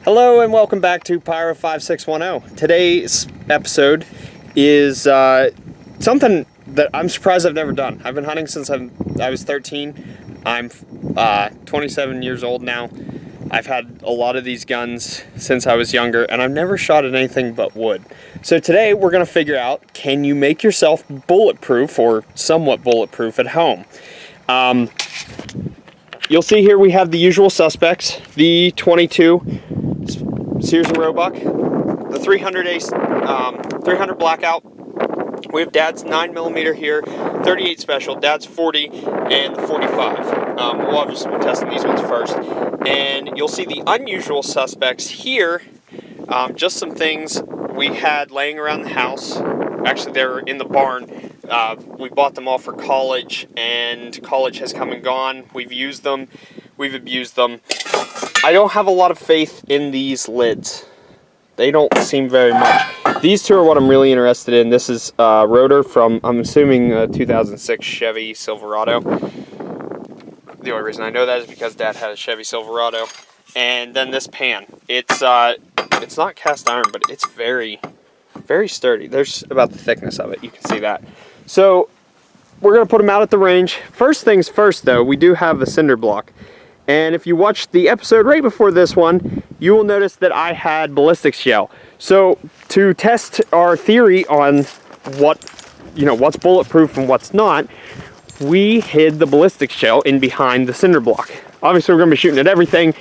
Hello and welcome back to Pyro 5610. Today's episode is something that I'm surprised I've never done. I've been hunting since I was 13. I'm 27 years old now. I've had a lot of these guns since I was younger, and I've never shot at anything but wood. So today we're going to figure out, can you make yourself bulletproof or somewhat bulletproof at home? You'll see here we have the usual suspects, the 22 Sears and Roebuck, the 300 Ace, 300 Blackout. We have Dad's 9mm here, 38 Special, Dad's 40, and the 45. We'll obviously be testing these ones first. And you'll see the unusual suspects here, just some things we had laying around the house. Actually, they were in the barn. We bought them all for college, and college has come and gone. We've used them, we've abused them. I don't have a lot of faith in these lids. They don't seem very much. These two are what I'm really interested in. This is rotor from, I'm assuming, a 2006 Chevy Silverado. The only reason I know that is because Dad had a Chevy Silverado. And then this pan. It's not cast iron, but it's very, very sturdy. There's about the thickness of it. You can see that. So we're going to put them out at the range. First things first, though, we do have the cinder block. And if you watched the episode right before this one, you will notice that I had ballistics gel. So to test our theory on what's bulletproof and what's not, we hid the ballistics gel in behind the cinder block. Obviously we're going to be shooting at everything,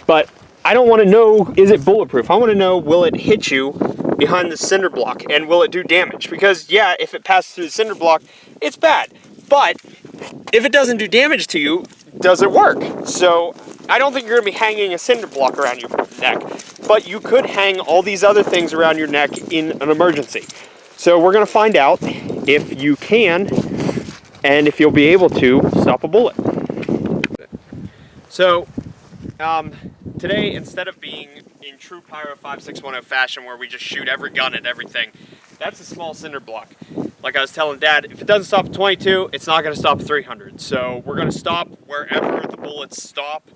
but I don't want to know, is it bulletproof? I want to know, will it hit you behind the cinder block and will it do damage? Because yeah, if it passes through the cinder block, it's bad. But if it doesn't do damage to you, does it work? So I don't think you're going to be hanging a cinder block around your neck, but you could hang all these other things around your neck in an emergency. So we're going to find out if you can and if you'll be able to stop a bullet. So today, instead of being in true Pyro 5610 fashion where we just shoot every gun at everything, that's a small cinder block. Like I was telling Dad, if it doesn't stop at 22, it's not going to stop at 300. So we're going to stop wherever the bullets stop.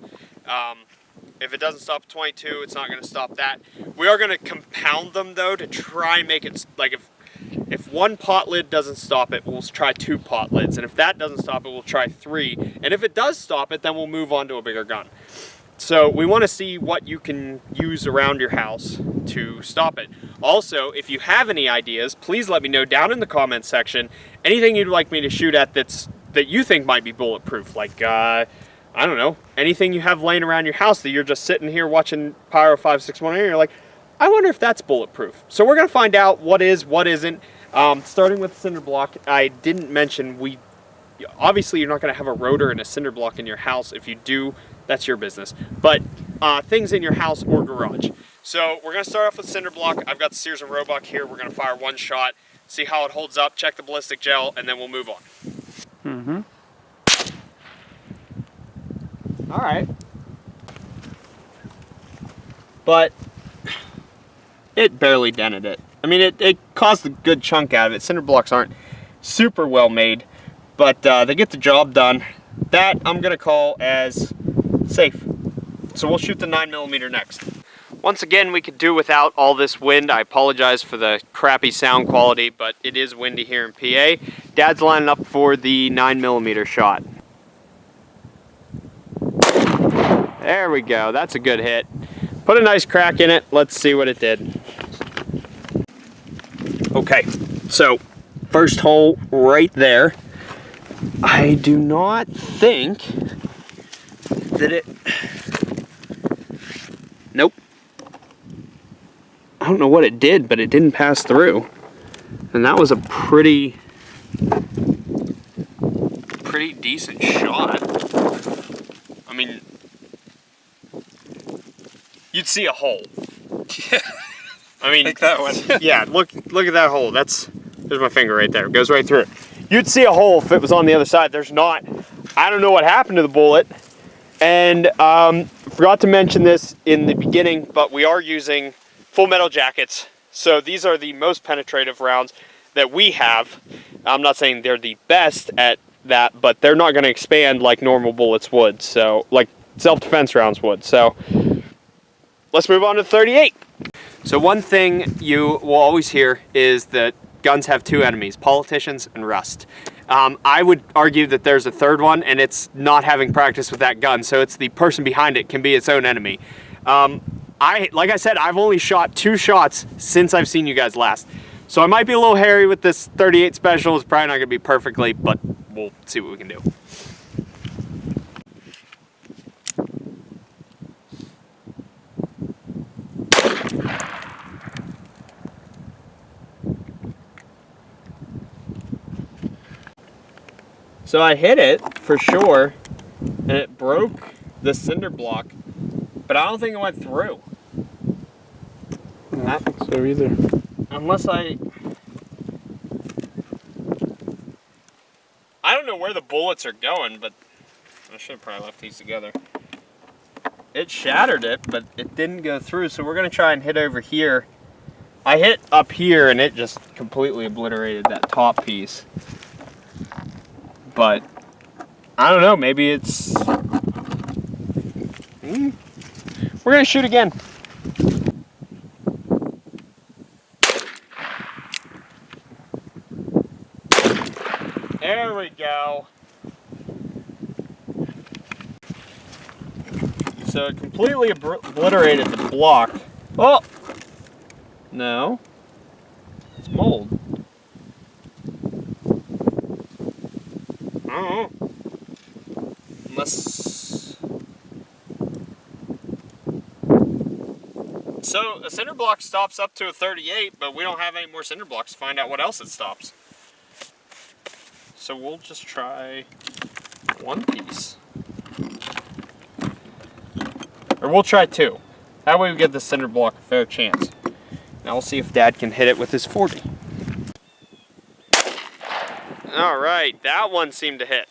If it doesn't stop at 22, it's not going to stop that. We are going to compound them though to try and make it, like if one pot lid doesn't stop it, we'll try 2 pot lids. And if that doesn't stop it, we'll try 3. And if it does stop it, then we'll move on to a bigger gun. So we want to see what you can use around your house to stop it. Also, if you have any ideas, please let me know down in the comments section. Anything you'd like me to shoot at that you think might be bulletproof. Like, I don't know, anything you have laying around your house that you're just sitting here watching Pyro 5610 and you're like, I wonder if that's bulletproof. So we're going to find out what is, what isn't. Starting with the cinder block, I didn't mention, obviously you're not going to have a rotor and a cinder block in your house. If you do, that's your business. But things in your house or garage. So we're going to start off with cinder block. I've got the Sears and Roebuck here. We're going to fire 1 shot, see how it holds up, check the ballistic gel, and then we'll move on. Mm-hmm. All right. But it barely dented it. I mean, it caused a good chunk out of it. Cinder blocks aren't super well made, but they get the job done. That I'm going to call as safe. So we'll shoot the 9mm next. Once again, we could do without all this wind. I apologize for the crappy sound quality, but it is windy here in PA. Dad's lining up for the 9mm shot. There we go, that's a good hit. Put a nice crack in it, let's see what it did. Okay, so first hole right there. I do not think that it, nope. I don't know what it did, but it didn't pass through. And that was a pretty decent shot. I mean, you'd see a hole. I mean, like that one. Yeah, look at that hole. There's my finger right there. It goes right through it. You'd see a hole if it was on the other side. There's not. I don't know what happened to the bullet. And forgot to mention this in the beginning, but we are using full metal jackets. So these are the most penetrative rounds that we have. I'm not saying they're the best at that, but they're not going to expand like normal bullets would. So, like self-defense rounds would. So let's move on to 38. So one thing you will always hear is that guns have two enemies, politicians and rust. I would argue that there's a third one, and it's not having practice with that gun. So it's the person behind it can be its own enemy. Like I said, I've only shot 2 shots since I've seen you guys last. So I might be a little hairy with this 38 special. It's probably not going to be perfectly, but we'll see what we can do. So I hit it for sure, and it broke the cinder block, but I don't think it went through. I don't think so either. Unless I don't know where the bullets are going, but I should have probably left these together. It shattered it, but it didn't go through, so we're gonna try and hit over here. I hit up here and it just completely obliterated that top piece. But I don't know, maybe it's... We're gonna shoot again. There we go. So it completely obliterated the block. Oh! No. It's mold. I don't know. Unless... So a cinder block stops up to a 38, but we don't have any more cinder blocks to find out what else it stops. So we'll just try one piece. Or we'll try 2. That way we give the cinder block a fair chance. Now we'll see if Dad can hit it with his 40. Alright, that one seemed to hit.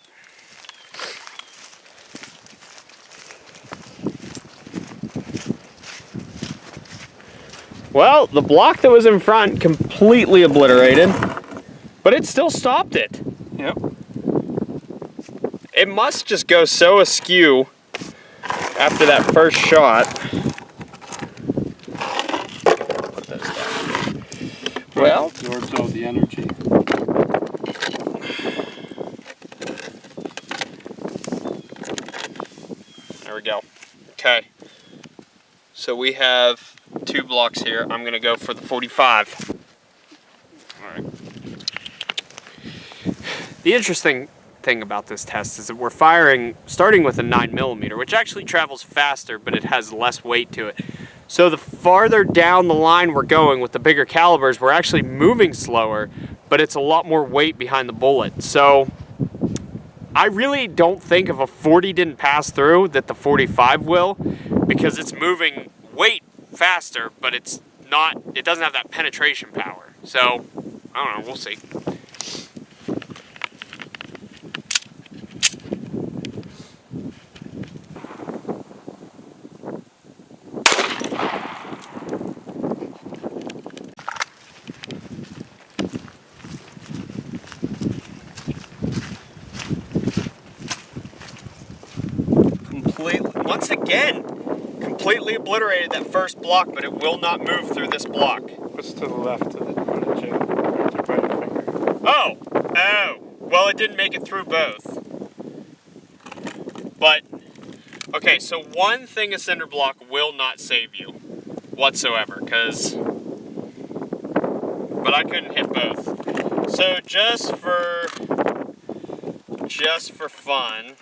Well, the block that was in front completely obliterated, but it still stopped it. Yep. It must just go so askew after that first shot. Put those down. Well, absorbs all the energy. There we go. Okay. So we have 2 blocks here. I'm gonna go for the 45. All right. The interesting thing about this test is that we're starting with a 9mm, which actually travels faster, but it has less weight to it. So the farther down the line we're going with the bigger calibers, we're actually moving slower, but it's a lot more weight behind the bullet. So I really don't think if a 40 didn't pass through that the 45 will, because it's moving weight faster, but it doesn't have that penetration power. So I don't know, we'll see. Once again, completely obliterated that first block, but it will not move through this block. What's to the left of the finger? Oh! Oh! Well, it didn't make it through both. But, okay, so one thing a cinder block will not save you whatsoever, but I couldn't hit both. So just for fun,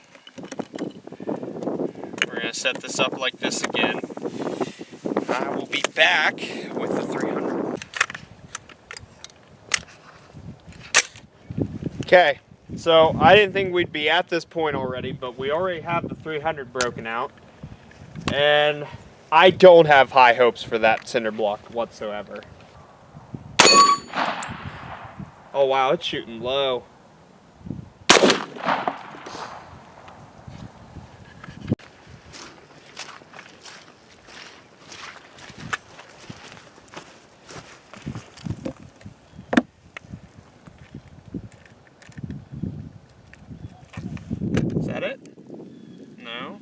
we're gonna set this up like this again. I will be back with the 300. Okay, so I didn't think we'd be at this point already, but we already have the 300 broken out, and I don't have high hopes for that cinder block whatsoever. Oh wow, it's shooting low. Is that it? No?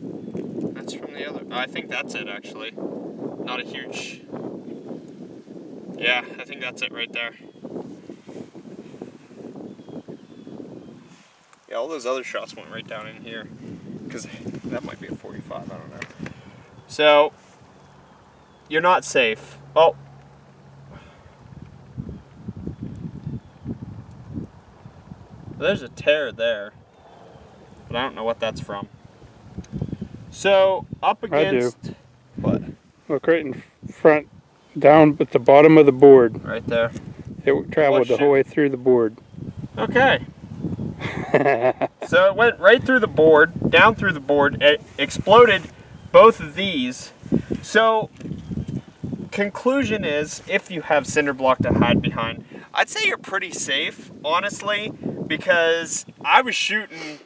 That's from the other. I think that's it actually. not a huge. Yeah, I think that's it right there. Yeah, all those other shots went right down in here. Because that might be a 45, I don't know. So, you're not safe. Oh. There's a tear there. But I don't know what that's from. So, up against... I do. What? Look right in front, down at the bottom of the board. Right there. It traveled the whole way through the board. Okay. So it went right through the board, down through the board, it exploded both of these. So, conclusion is, if you have cinder block to hide behind, I'd say you're pretty safe, honestly, because I was shooting,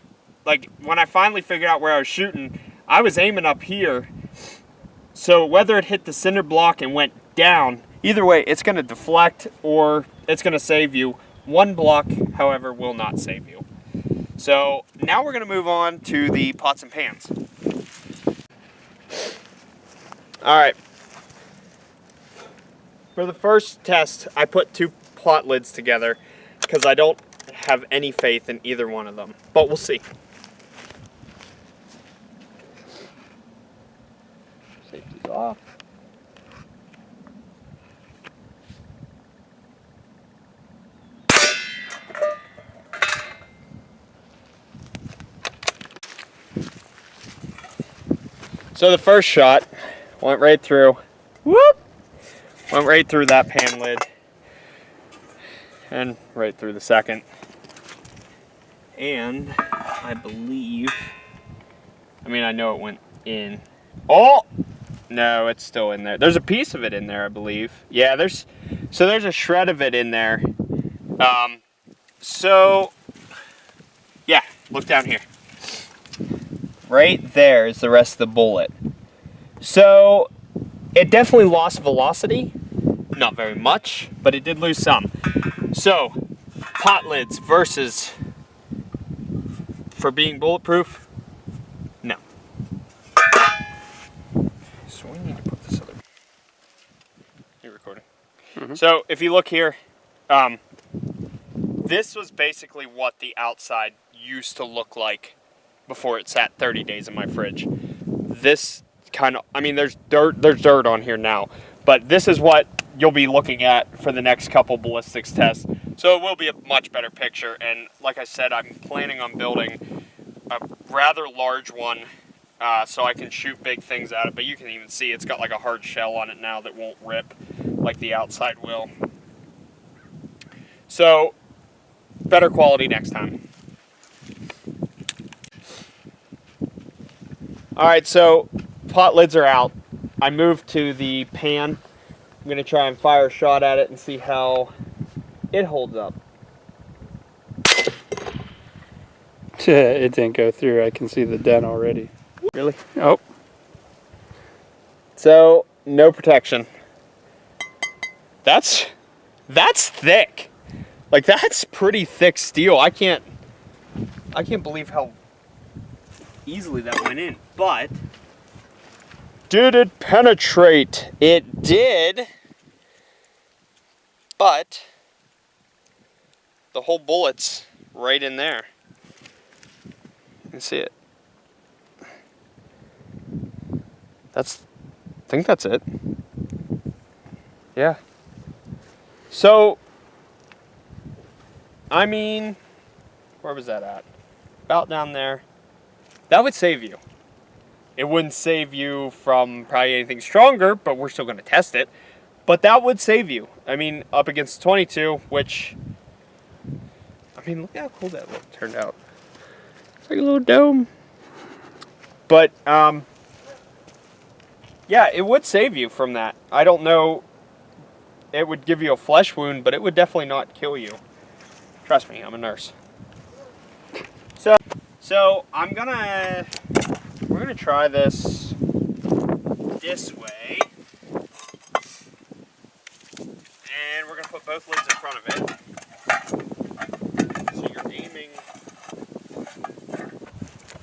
like, when I finally figured out where I was shooting, I was aiming up here. So whether it hit the cinder block and went down, either way, it's going to deflect or it's going to save you. One block, however, will not save you. So now we're going to move on to the pots and pans. All right. For the first test, I put two pot lids together because I don't have any faith in either one of them, but we'll see. Safety's off. So the first shot went right through. Whoop! Went right through that pan lid. And right through the second. And I believe, I know it went in. Oh! No, it's still in there. There's a piece of it in there, I believe. Yeah, there's a shred of it in there. Yeah, look down here. Right there is the rest of the bullet. So, it definitely lost velocity. Not very much, but it did lose some. So, pot lids versus for being bulletproof? No. So we need to put this other... You're recording. Mm-hmm. So, if you look here, this was basically what the outside used to look like before it sat 30 days in my fridge. This kind of, there's dirt on here now, but this is what you'll be looking at for the next couple ballistics tests. So it will be a much better picture, and like I said, I'm planning on building a rather large one so I can shoot big things at it, but you can even see it's got like a hard shell on it now that won't rip like the outside will. So, better quality next time. Alright, so pot lids are out. I moved to the pan. I'm going to try and fire a shot at it and see how it holds up. It didn't go through. I can see the dent already. Really? Oh. So, no protection. That's thick. Like, that's pretty thick steel. I can't believe how easily that went in, but did it penetrate? It did, but the whole bullet's right in there. You can see it. I think that's it. Yeah. So, where was that at? About down there. That would save you. It wouldn't save you from probably anything stronger, but we're still going to test it. But that would save you. Up against 22, which, look how cool that turned out. It's like a little dome. But, yeah, it would save you from that. I don't know. It would give you a flesh wound, but it would definitely not kill you. Trust me, I'm a nurse. So we're gonna try this way, and we're gonna put both lids in front of it. So you're aiming.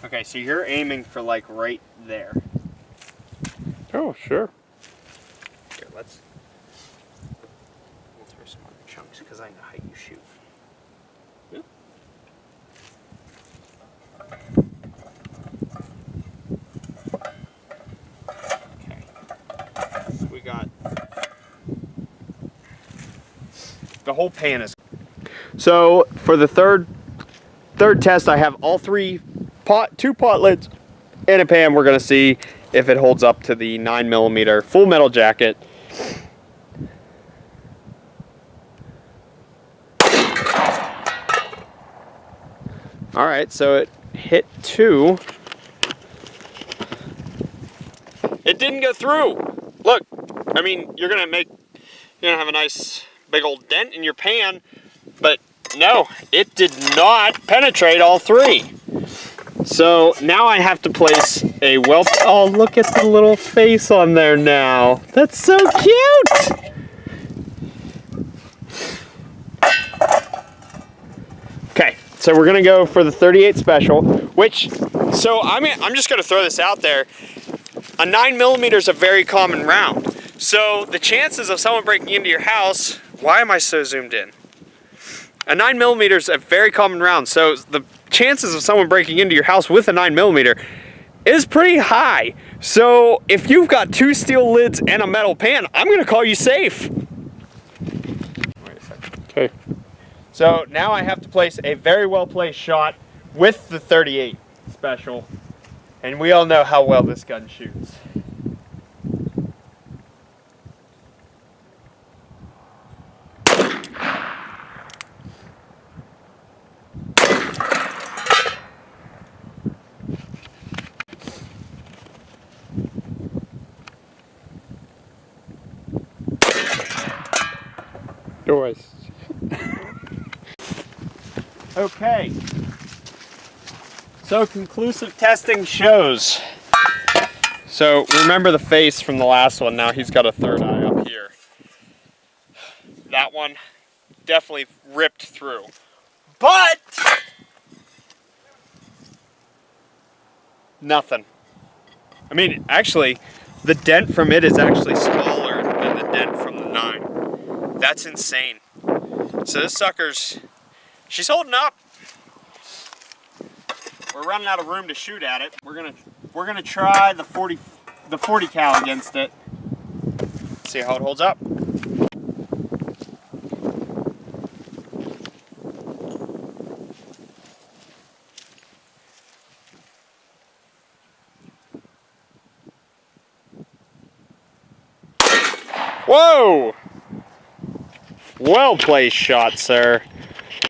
Okay, so you're aiming for like right there. Oh, sure. We'll throw some other chunks because I know how you shoot. Okay. So we got the whole pan is. So for the third test, I have all two pot lids and a pan. We're gonna see if it holds up to the 9mm full metal jacket. All right, so it hit 2. It didn't go through. Look, I mean, you're gonna have a nice big old dent in your pan, but no, it did not penetrate all 3. So now I have to place a oh, look at the little face on there now. That's so cute. Okay, so we're gonna go for the 38 special, so I'm just gonna throw this out there. A 9mm is a very common round. So the chances of someone breaking into your house, why am I so zoomed in? A 9mm is a very common round, so the chances of someone breaking into your house with a 9mm is pretty high. So if you've got 2 steel lids and a metal pan, I'm gonna call you safe. Wait a second. Okay. So now I have to place a very well placed shot with the 38 special, and we all know how well this gun shoots. Yours. Okay. So conclusive testing shows. So remember the face from the last one. Now he's got a third eye up here. That one definitely ripped through. But nothing. I mean, actually, the dent from it is actually smaller than the dent from the 9. That's insane. So this she's holding up. We're running out of room to shoot at it. We're gonna try the 40 cal against it. See how it holds up. Whoa! Well placed shot, sir.